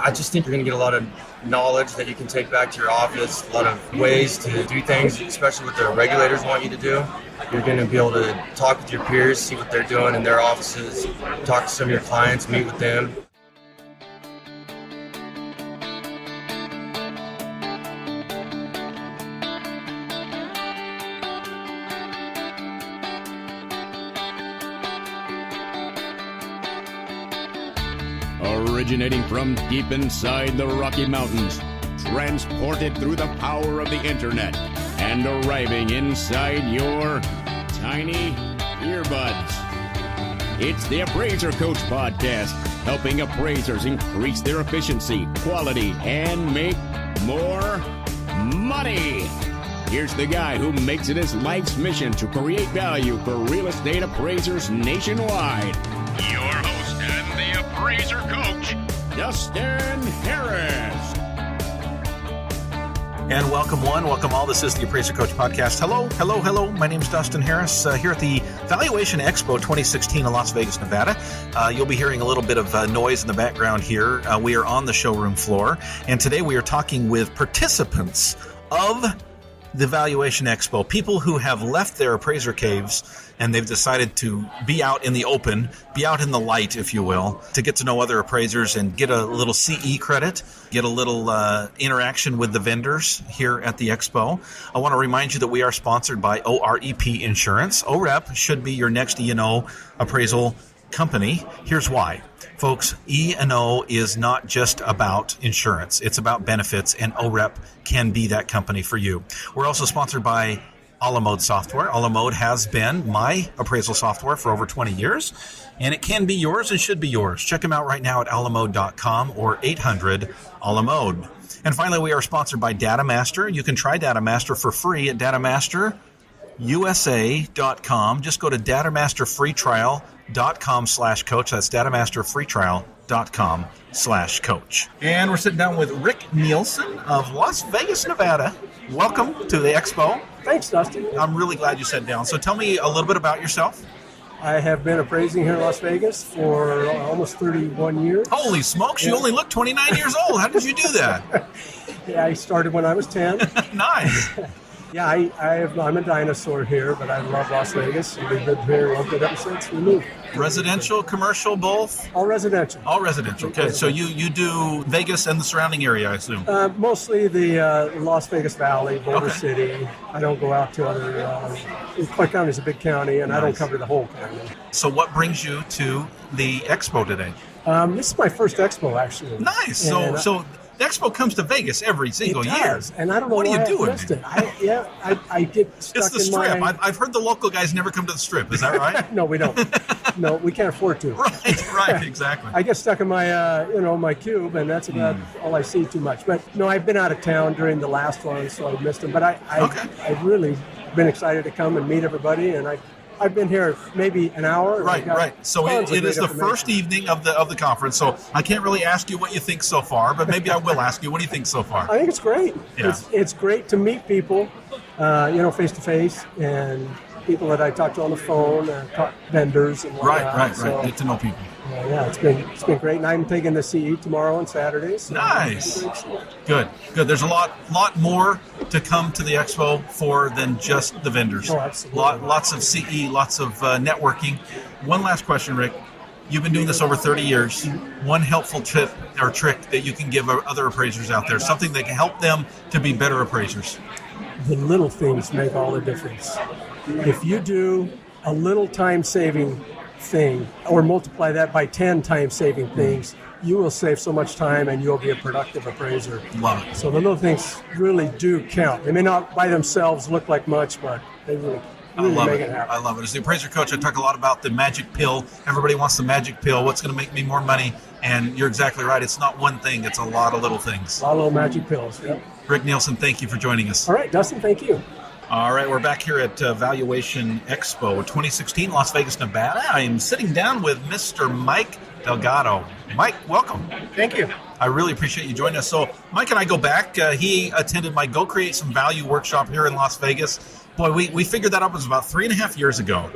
I just think you're going to get a lot of knowledge that you can take back to your office, a lot of ways to do things, especially what the regulators want you to do. You're going to be able to talk with your peers, see what they're doing in their offices, talk to some of your clients, meet with them. Originating from deep inside the Rocky Mountains, transported through the power of the internet, and arriving inside your tiny earbuds. It's the Appraiser Coach Podcast, helping appraisers increase their efficiency, quality, and make more money. Here's the guy who makes it his life's mission to create value for real estate appraisers nationwide. Your host and the Appraiser Coach, Dustin Harris. And welcome one, welcome all. This is the Appraiser Coach Podcast. Hello. My name is Dustin Harris here at the Valuation Expo 2016 in Las Vegas, Nevada. You'll be hearing a little bit of noise in the background here. We are on the showroom floor, and today we are talking with participants of the Valuation Expo, people who have left their appraiser caves and they've decided to be out in the open, be out in the light, if you will, to get to know other appraisers and get a little CE credit, get a little interaction with the vendors here at the Expo. I want to remind you that we are sponsored by OREP Insurance. OREP should be your next E&O appraisal company. Here's why. Folks, E&O is not just about insurance. It's about benefits, and OREP can be that company for you. We're also sponsored by Alamode Software. Alamode has been my appraisal software for over 20 years, and it can be yours and should be yours. Check them out right now at alamode.com or 800-ALAMODE. And finally, we are sponsored by DataMaster. You can try DataMaster for free at datamasterusa.com. Just go to datamasterfreetrial.com/coach. That's datamasterfreetrial.com/coach. And we're sitting down with Rick Nielsen of Las Vegas, Nevada. Welcome to the Expo. Thanks, Dustin. I'm really glad you sat down. So tell me a little bit about yourself. I have been appraising here in Las Vegas for almost 31 years. Holy smokes, you only look 29 years old. How did you do that? Yeah, I started when I was 10. Nice. Yeah, I'm a dinosaur here, but I love Las Vegas. We've been here, loved it ever since we moved. Residential, commercial, both? All residential. All residential. Okay, so you do Vegas and the surrounding area, I assume? Mostly the Las Vegas Valley, Boulder City. I don't go out to other... Clark County is a big county, and nice. I don't cover the whole county. So what brings you to the Expo today? This is my first Expo, actually. Nice. So the Expo comes to Vegas every single year. And I don't know what why are you doing? I get stuck It's the Strip. I've heard the local guys never come to the Strip. Is that right? No, we don't. No, we can't afford to. Right, exactly. I get stuck in my, my cube, and that's about all I see too much. But no, I've been out of town during the last one, so I missed them. But I've really been excited to come and meet everybody, and I've been here maybe an hour. Right. So it is the first evening of the conference. So I can't really ask you what you think so far, but maybe I will ask you. What do you think so far? I think it's great. Yeah. It's great to meet people, face to face, and people that I talk to on the phone, talk vendors and whatnot. Right. So, get to know people. Yeah, it's been great, and I'm taking the CE tomorrow and Saturday. So nice. Good. There's a lot more to come to the Expo for than just the vendors. Oh, absolutely. Lots of CE, lots of networking. One last question, Rick. You've been doing this over 30 years. One helpful tip or trick that you can give other appraisers out there, something that can help them to be better appraisers. The little things make all the difference. If you do a little time-saving thing or multiply that by 10 time-saving things, you will save so much time and you'll be a productive appraiser. Love it. So the little things really do count. They may not by themselves look like much, but they really make it happen. I love it. As the appraiser coach, I talk a lot about the magic pill. Everybody wants the magic pill. What's going to make me more money? And you're exactly right. It's not one thing. It's a lot of little things. A lot of little magic pills, yep. Rick Nielsen, thank you for joining us. All right, Dustin, thank you. All right, we're back here at Valuation Expo 2016, Las Vegas, Nevada. I am sitting down with Mr. Mike Delgado. Mike, welcome. Thank you. I really appreciate you joining us. So Mike and I go back. He attended my Go Create Some Value workshop here in Las Vegas. Boy, we figured that up. It was about 3.5 years ago.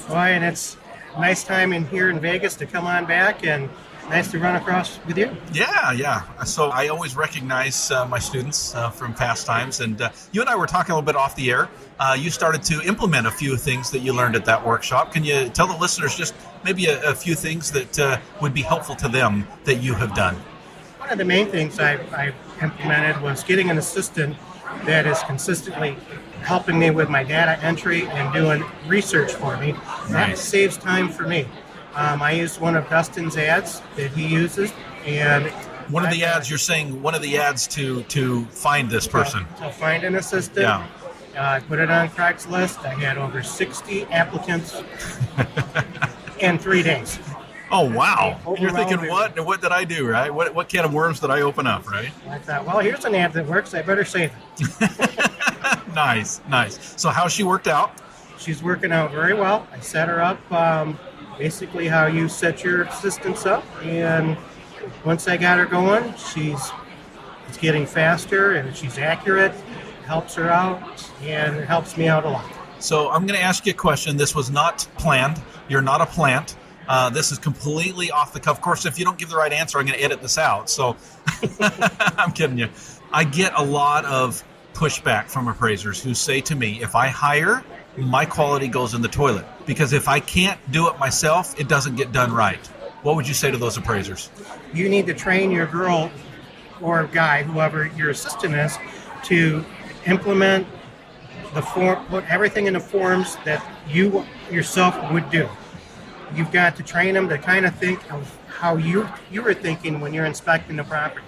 Boy, and it's a nice time here in Vegas to come on back and Nice to run across with you. Yeah. So I always recognize my students from past times, and you and I were talking a little bit off the air. You started to implement a few things that you learned at that workshop. Can you tell the listeners just maybe a few things that would be helpful to them that you have done? One of the main things I implemented was getting an assistant that is consistently helping me with my data entry and doing research for me. That Nice. saves time for me. I used one of Dustin's ads that he uses, and One of the ads, you're saying one of the ads to find this person. to find an assistant. Yeah. I put it on Craigslist. I had over 60 applicants in 3 days. Oh, wow. You're thinking, Overwhelming. what did I do, right? What can of worms did I open up, right? I thought, well, here's an ad that works. I better save it. Nice. So how she worked out? She's working out very well. I set her up basically how you set your assistants up, and once I got her going, it's getting faster and she's accurate. It helps her out, and it helps me out a lot. So I'm going to ask you a question. This was not planned. You're not a plant. This is completely off the cuff. Of course, if you don't give the right answer, I'm going to edit this out. So I'm kidding you. I get a lot of pushback from appraisers who say to me, if I hire, my quality goes in the toilet. Because if I can't do it myself, it doesn't get done right. What would you say to those appraisers? You need to train your girl or guy, whoever your assistant is, to implement the form, put everything in the forms that you yourself would do. You've got to train them to kind of think of how you were thinking when you're inspecting the property.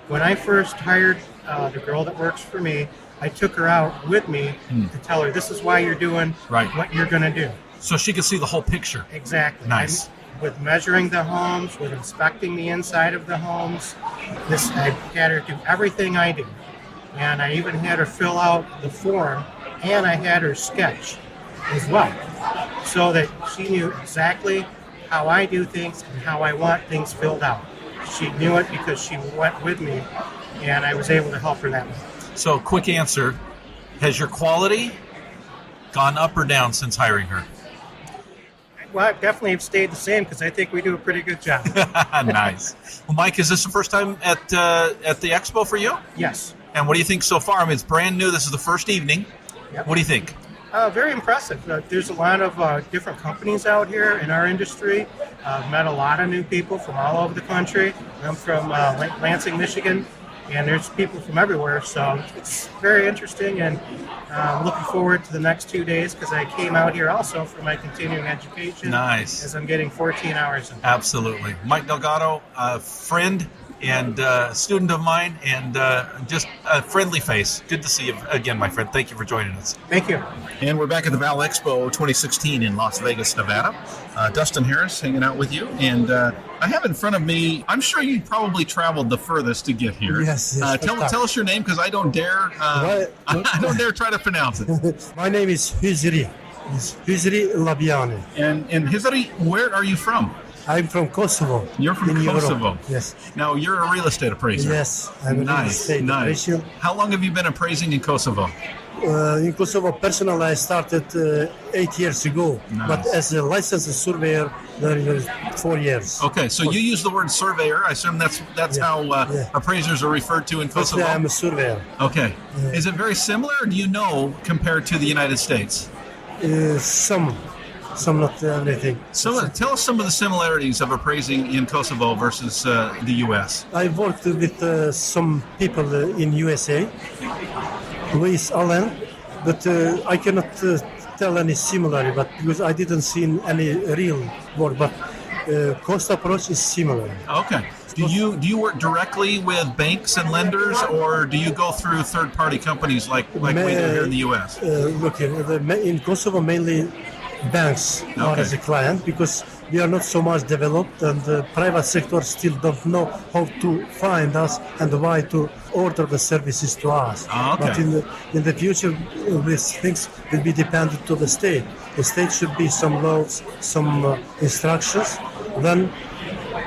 When I first hired the girl that works for me, I took her out with me to tell her this is why you're doing Right. what you're going to do. So she could see the whole picture. Exactly. Nice. With measuring the homes, with inspecting the inside of the homes, I had her do everything I do. And I even had her fill out the form, and I had her sketch as well, so that she knew exactly how I do things and how I want things filled out. She knew it because she went with me, and I was able to help her that way. So quick answer, has your quality gone up or down since hiring her? Well, I definitely have stayed the same because I think we do a pretty good job. Nice. Well, Mike, is this the first time at the Expo for you? Yes. And what do you think so far? I mean, it's brand new. This is the first evening. Yep. What do you think? Very impressive. There's a lot of different companies out here in our industry. I've met a lot of new people from all over the country. I'm from Lansing, Michigan, and there's people from everywhere. So it's very interesting, and I'm looking forward to the next 2 days because I came out here also for my continuing education. Nice. As I'm getting 14 hours in. Absolutely. Mike Delgado, a friend and student of mine, and just a friendly face. Good to see you again, my friend. Thank you for joining us. Thank you. And we're back at the Val Expo 2016 in Las Vegas, Nevada. Dustin Harris hanging out with you. And I have in front of me, I'm sure you probably traveled the furthest to get here. Yes. Tell us your name, because I don't dare I don't dare try to pronounce it. My name is Hizri. It's Hizri Labiani. And Hizari, where are you from? I'm from Kosovo. You're from in Europe. Kosovo. Yes. Now, you're a real estate appraiser. Yes. I'm a real estate appraiser. How long have you been appraising in Kosovo? In Kosovo, personally, I started 8 years ago. Nice. But as a licensed surveyor, there is 4 years. Okay, so you use the word surveyor. I assume that's Yeah. how Yeah. appraisers are referred to in Firstly, Kosovo? I'm a surveyor. Okay. Is it very similar, or do you know, compared to the United States? Some not everything. So tell us some of the similarities of appraising in Kosovo versus the U.S. I worked with some people in USA, Louis Allen, but I cannot tell any similarity, but because I didn't see any real work, but cost approach is similar. Okay. Do you work directly with banks and lenders, or do you go through third-party companies like we do here in the U.S.? Look, in Kosovo, mainly banks are Okay. as a client because we are not so much developed, and the private sector still don't know how to find us and why to order the services to us. Okay. But in the future, these things will be dependent to the state. The state should be some laws, some instructions. Then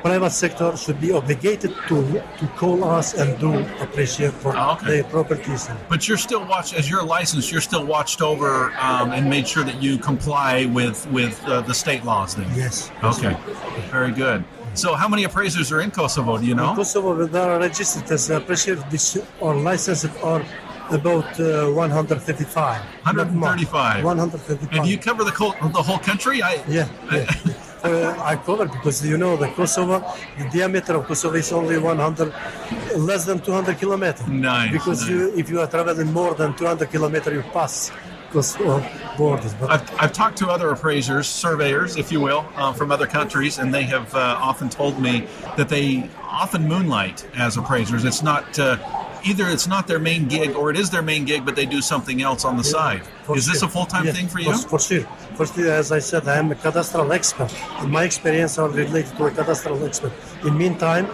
private sector should be obligated to call us and do appreciate for their properties. But you're still watched, as you're licensed, you're still watched over and made sure that you comply with the state laws then? Yes. Okay. Very good. So how many appraisers are in Kosovo, do you know? In Kosovo, they are registered as appraiser or licensed or about 135. 135. 135. And do you cover the whole country? Yeah. I cover because the Kosovo, the diameter of Kosovo is only less than 200 kilometers. Nice. Because nice. if you are traveling more than 200 kilometers, you pass Kosovo borders. But I've talked to other appraisers, surveyors, if you will, from other countries, and they have often told me that they often moonlight as appraisers. It's not either it's not their main gig or it is their main gig, but they do something else on the side. Is this a full-time thing for you? For sure. Firstly, as I said, I am a cadastral expert. In my experience are related to a cadastral expert. In meantime,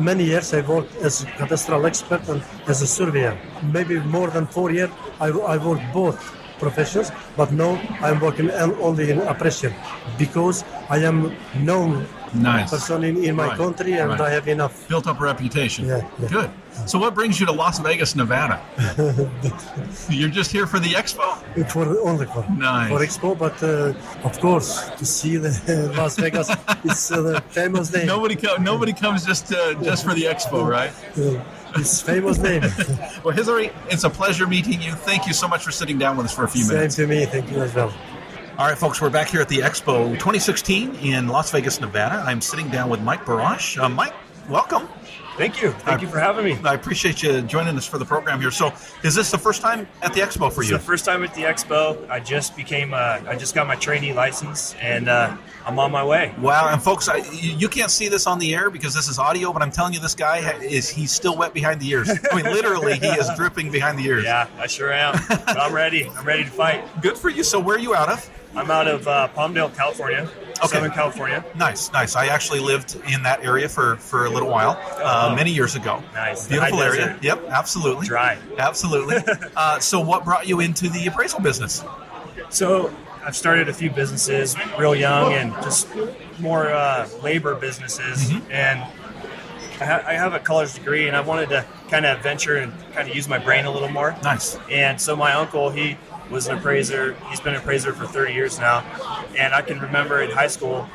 many years I worked as a cadastral expert and as a surveyor. Maybe more than 4 years I worked both professions, but now I'm working only in appraisal because I am known person in my country and I have enough. Built up a reputation. Yeah. Good. So what brings you to Las Vegas, Nevada? You're just here for the Expo? Only for Expo, but of course to see the Las Vegas is the famous name. Nobody comes just for the Expo, right? It's famous name. Well, Hizari, it's a pleasure meeting you. Thank you so much for sitting down with us for a few minutes. Same to me. Thank you as well. All right, folks, we're back here at the Expo 2016 in Las Vegas, Nevada. I'm sitting down with Mike Barash. Mike, welcome. Thank you. Thank you for having me. I appreciate you joining us for the program here. So, is this the first time at the Expo for you? It's the first time at the Expo. I just got my trainee license, and I'm on my way. Wow, and folks, you can't see this on the air because this is audio, but I'm telling you, this guy he's still wet behind the ears. I mean, literally, he is dripping behind the ears. Yeah, I sure am. But I'm ready. I'm ready to fight. Good for you. So, where are you out of? I'm out of Palmdale, California. Okay. Southern California. Nice. I actually lived in that area for a little while, many years ago. Nice. Beautiful area. Yep, absolutely. Dry. Absolutely. So what brought you into the appraisal business? So I've started a few businesses real young and just more labor businesses. Mm-hmm. And I have a colors degree and I wanted to kind of venture and kind of use my brain a little more. Nice. And so my uncle, he was an appraiser. He's been an appraiser for 30 years now. And I can remember in high school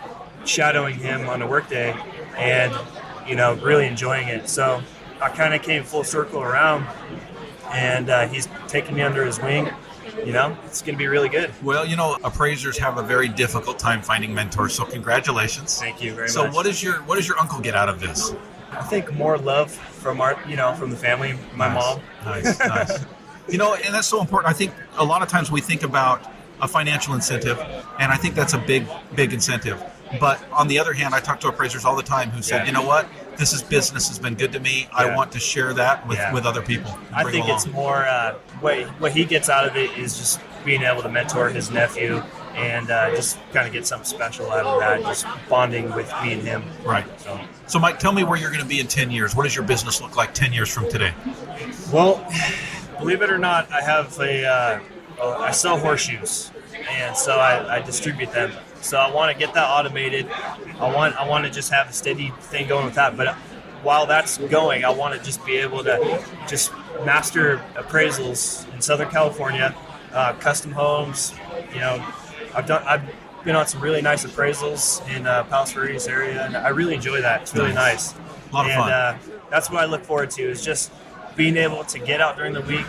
shadowing him on a work day and, really enjoying it. So I kind of came full circle around and he's taken me under his wing. It's going to be really good. Well, appraisers have a very difficult time finding mentors. So congratulations. Thank you very much. So what does your uncle get out of this? I think more love from from the family, my mom. Nice. And that's so important. I think a lot of times we think about a financial incentive, and I think that's a big, big incentive. But on the other hand, I talk to appraisers all the time who said, you know what, this is business, has been good to me. Yeah. I want to share that with other people. I think it's more what he gets out of it is just being able to mentor his nephew and just kind of get something special out of that, just bonding with me and him. Right. So Mike, tell me where you're going to be in 10 years. What does your business look like 10 years from today? Well, believe it or not, I have I sell horseshoes, and so I distribute them. So I want to get that automated. I want to just have a steady thing going with that. But while that's going, I want to just be able to just master appraisals in Southern California, custom homes. I've been on some really nice appraisals in Palos Verdes area, and I really enjoy that. It's really nice. A lot of fun. That's what I look forward to is just being able to get out during the week,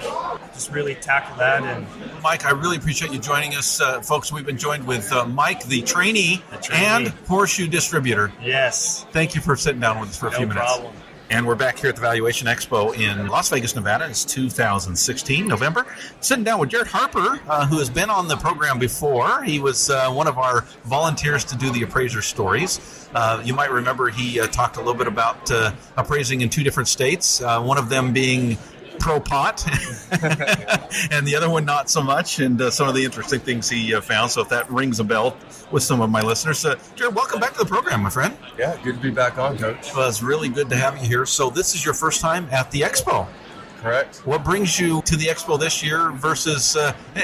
just really tackle that. And Mike, I really appreciate you joining us. Folks, we've been joined with Mike, the trainee and horseshoe distributor. Yes. Thank you for sitting down with us for a few minutes. No problem. And we're back here at the Valuation Expo in Las Vegas, Nevada. It's 2016, November. Sitting down with Jared Harper, who has been on the program before. He was one of our volunteers to do the appraiser stories. You might remember he talked a little bit about appraising in 2 different states, one of them being pro-pot and the other one not so much, and some of the interesting things he found. So if that rings a bell with some of my listeners. Jared, welcome back to the program, my friend. Yeah, good to be back on, Coach. Well, it's really good to have you here. So this is your first time at the Expo. Correct. What brings you to the Expo this year versus,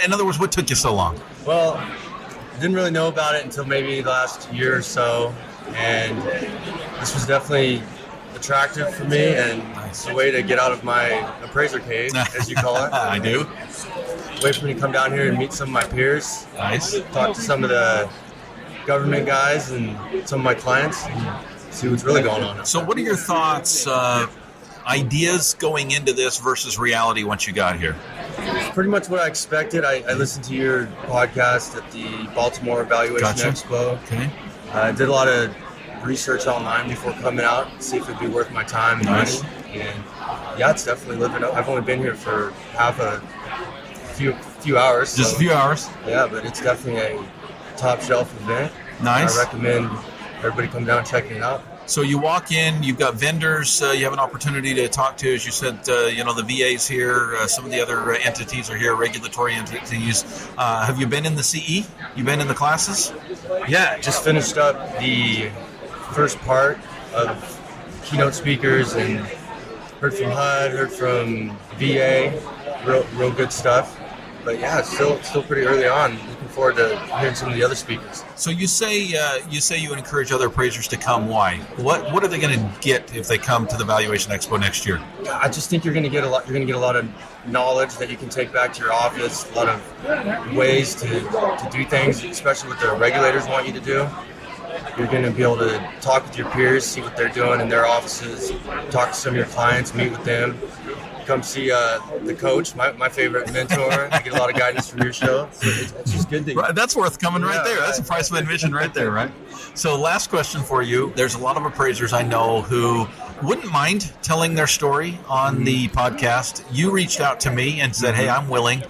in other words, what took you so long? Well, didn't really know about it until maybe the last year or so, and this was definitely attractive for me and a way to get out of my appraiser cave, as you call it. I do. Wait for me to come down here and meet some of my peers. Nice. Talk to some of the government guys and some of my clients and see what's really going on. So what are your thoughts, ideas going into this versus reality once you got here? Pretty much what I expected. I listened to your podcast at the Baltimore Valuation Expo. Okay. I did a lot of research online before coming out, see if it'd be worth my time and money. And yeah, it's definitely living up. I've only been here for few hours. Just a few hours? Yeah, but it's definitely a top shelf event. Nice. I recommend everybody come down and checking it out. So you walk in, you've got vendors, you have an opportunity to talk to, as you said, the VAs here, some of the other entities are here, regulatory entities. Have you been in the CE? You been in the classes? Yeah, just finished up the first part of keynote speakers and heard from HUD, heard from VA, real good stuff. But yeah, it's still pretty early on. Looking forward to hearing some of the other speakers. So you say you encourage other appraisers to come. Why? What are they going to get if they come to the Valuation Expo next year? I just think you're going to get a lot. You're going to get a lot of knowledge that you can take back to your office. A lot of ways to do things, especially what the regulators want you to do. You're going to be able to talk with your peers, see what they're doing in their offices, talk to some of your clients, meet with them. Come see the coach, my favorite mentor. I get a lot of guidance from your show. So it's just good to... Right, that's worth coming right there. That's a price of admission right there, right? So last question for you. There's a lot of appraisers I know who wouldn't mind telling their story on the podcast. You reached out to me and said, hey, I'm willing.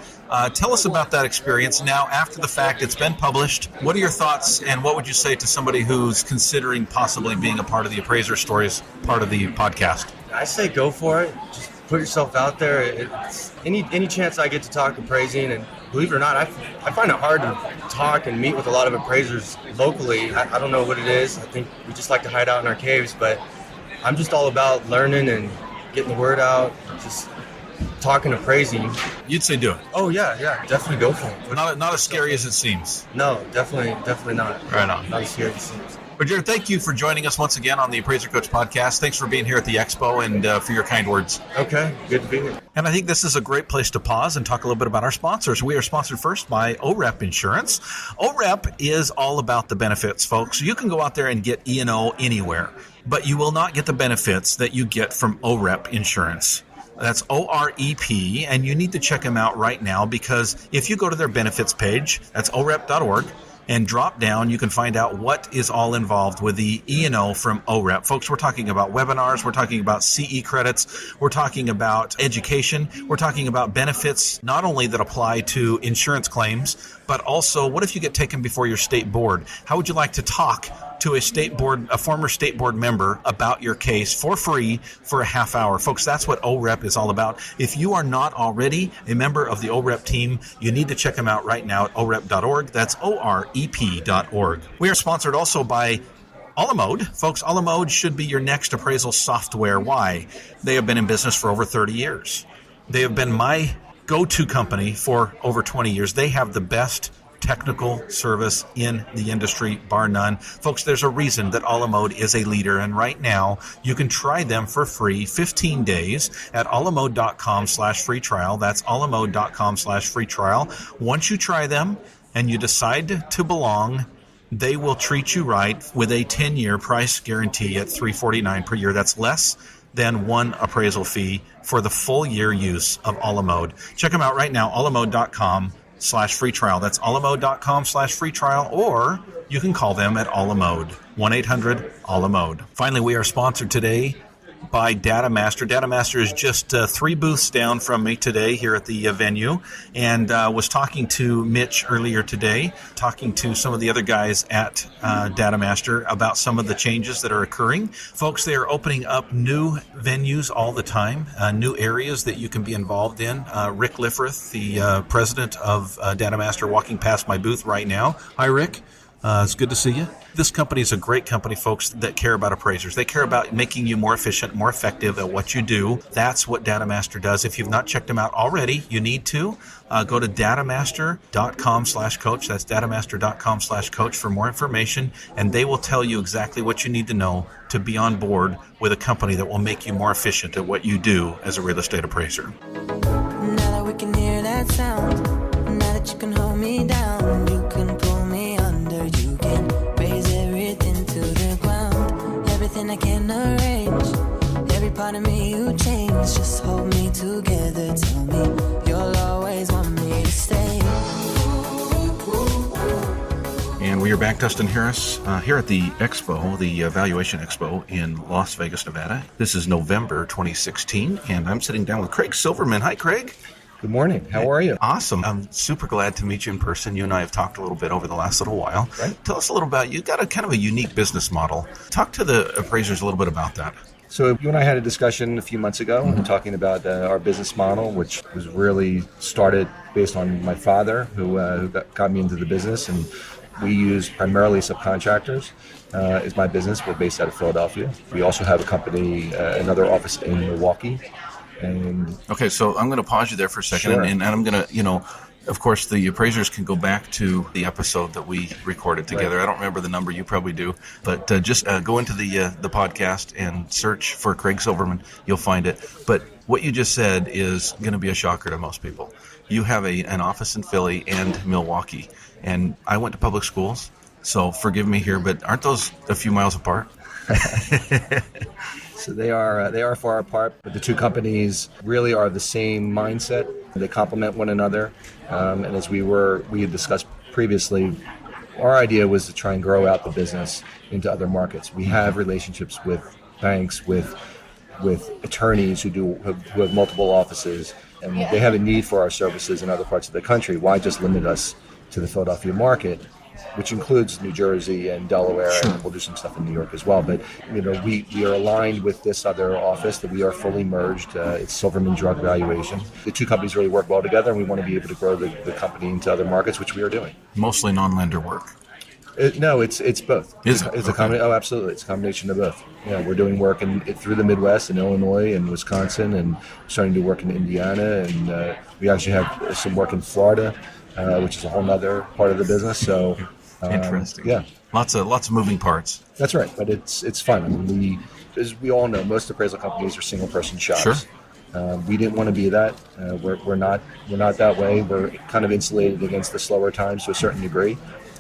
Tell us about that experience. Now, after the fact, it's been published. What are your thoughts, and what would you say to somebody who's considering possibly being a part of the Appraiser Stories part of the podcast? I say go for it. Just put yourself out there. It's any chance I get to talk appraising, and believe it or not, I find it hard to talk and meet with a lot of appraisers locally. I don't know what it is. I think we just like to hide out in our caves, but I'm just all about learning and getting the word out, just talking appraising. You'd say do it. Oh yeah, definitely go for it. Not as scary as it seems. No, definitely not. Right on. Not as scary as it seems. But Jared, thank you for joining us once again on the Appraiser Coach podcast. Thanks for being here at the Expo and for your kind words. Okay, good to be here. And I think this is a great place to pause and talk a little bit about our sponsors. We are sponsored first by OREP Insurance. OREP is all about the benefits, folks. You can go out there and get E&O anywhere, but you will not get the benefits that you get from OREP Insurance. That's OREP, and you need to check them out right now, because if you go to their benefits page, that's orep.org, and drop down, you can find out what is all involved with the E&O from OREP. Folks, we're talking about webinars, we're talking about CE credits, we're talking about education, we're talking about benefits not only that apply to insurance claims, but also what if you get taken before your state board? How would you like to talk to a former state board member about your case for free for a half hour? Folks, that's what OREP is all about. If you are not already a member of the OREP team, you need to check them out right now at orep.org. That's OREP.org. We are sponsored also by Alamode. Folks, Alamode should be your next appraisal software. Why? They have been in business for over 30 years. They have been my go-to company for over 20 years. They have the best technical service in the industry, bar none. Folks, there's a reason that Alamode is a leader, and right now you can try them for free 15 days at alamode.com/free trial. That's alamode.com/free trial. Once you try them and you decide to belong, they will treat you right with a 10-year price guarantee at $349 per year. That's less than one appraisal fee for the full year use of Alamode. Check them out right now, alamode.com/free trial. That's alamode.com/free trial, or you can call them at Alamode, 1-800-ALAMODE. Finally, we are sponsored today by DataMaster. DataMaster is just 3 booths down from me today here at the venue, and was talking to Mitch earlier today, talking to some of the other guys at DataMaster about some of the changes that are occurring. Folks, they are opening up new venues all the time, new areas that you can be involved in. Rick Liffrith, the president of DataMaster, walking past my booth right now. Hi, Rick. It's good to see you. This company is a great company, folks, that care about appraisers. They care about making you more efficient, more effective at what you do. That's what DataMaster does. If you've not checked them out already, you need to. Go to datamaster.com/coach. That's datamaster.com/coach for more information, and they will tell you exactly what you need to know to be on board with a company that will make you more efficient at what you do as a real estate appraiser. Now that we can hear that sound, now that you can hold me down, you can pull me under, you can part of me you changed. Just hold me together. Tell me you'll always want me to stay. And we are back, Dustin Harris, here at the Expo, the Valuation Expo in Las Vegas, Nevada. This is November 2016, and I'm sitting down with Craig Silverman. Hi, Craig. Good morning. How are you? Awesome. I'm super glad to meet you in person. You and I have talked a little bit over the last little while. Right. Tell us a little about you. You've got a kind of a unique business model. Talk to the appraisers a little bit about that. So you and I had a discussion a few months ago talking about our business model, which was really started based on my father, who got me into the business, and we use primarily subcontractors. Is my business. We're based out of Philadelphia. We also have a company, another office in Milwaukee. And okay, so I'm going to pause you there for a second, sure. and I'm going to, of course, the appraisers can go back to the episode that we recorded together. Right. I don't remember the number, you probably do, but just go into the podcast and search for Craig Silverman. You'll find it. But what you just said is going to be a shocker to most people. You have an office in Philly and Milwaukee, and I went to public schools, so forgive me here, but aren't those a few miles apart? So they are far apart, but the two companies really are the same mindset. They complement one another, and as we had discussed previously, our idea was to try and grow out the business into other markets. We have relationships with banks, with attorneys who have multiple offices, and they have a need for our services in other parts of the country. Why just limit us to the Philadelphia market, which includes New Jersey and Delaware, and we'll do some stuff in New York as well. But we are aligned with this other office that we are fully merged. It's Silverman Drug Valuation. The two companies really work well together, and we want to be able to grow the company into other markets, which we are doing. Mostly non-lender work. No, it's both. Is it? It's a combination. Oh, absolutely, it's a combination of both. Yeah, we're doing work through the Midwest in Illinois and Wisconsin, and starting to work in Indiana, and we actually have some work in Florida, which is a whole other part of the business. So. Interesting. Yeah. Lots of moving parts. That's right, but it's fun. I mean, as we all know, most appraisal companies are single-person shops. Sure. We didn't want to be that. We're not that way. We're kind of insulated against the slower times to a certain degree,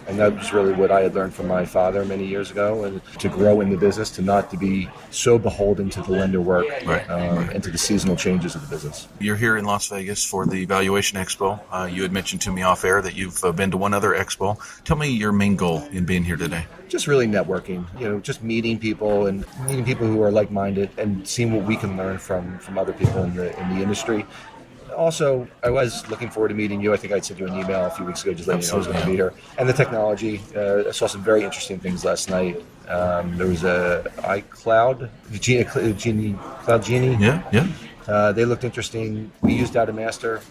and that was really what I had learned from my father many years ago. And to grow in the business, to be so beholden to the lender work, Right. And to the seasonal changes of the business. You're here in Las Vegas for the Valuation Expo. You had mentioned to me off air that you've been to one other expo. Tell me your main goal in being here today. Just really networking, just meeting people who are like-minded and seeing what we can learn from other people in the industry. Also, I was looking forward to meeting you. I think I sent you an email a few weeks ago just letting you know I was going to be here. And the technology, I saw some very interesting things last night. There was a iCloud, Cloud Genie. Yeah. They looked interesting. We used DataMaster,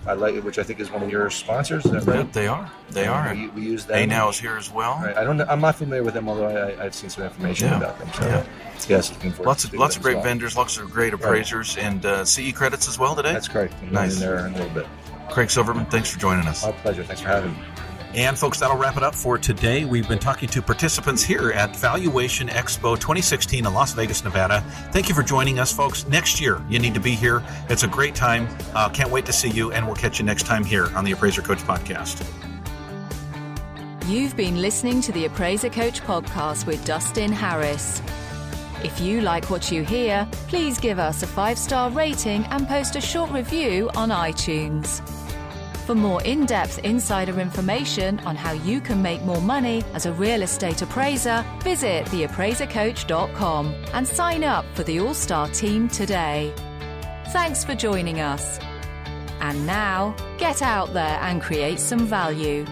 which I think is one of your sponsors. Is that right? Yeah, they are. We use them. Now is here as well. Right. I don't know. I'm not familiar with them, although I've seen some information about them. So, yes, looking forward lots to of great vendors, lots of great appraisers, and CE credits as well today. That's correct. Nice. In there in a little bit. Craig Silverman, thanks for joining us. Our pleasure. Thanks for having me. And folks, that'll wrap it up for today. We've been talking to participants here at Valuation Expo 2016 in Las Vegas, Nevada. Thank you for joining us, folks. Next year, you need to be here. It's a great time. Can't wait to see you, and we'll catch you next time here on the Appraiser Coach Podcast. You've been listening to the Appraiser Coach Podcast with Dustin Harris. If you like what you hear, please give us a 5-star rating and post a short review on iTunes. For more in-depth insider information on how you can make more money as a real estate appraiser, visit theappraisercoach.com and sign up for the All-Star team today. Thanks for joining us. And now, get out there and create some value.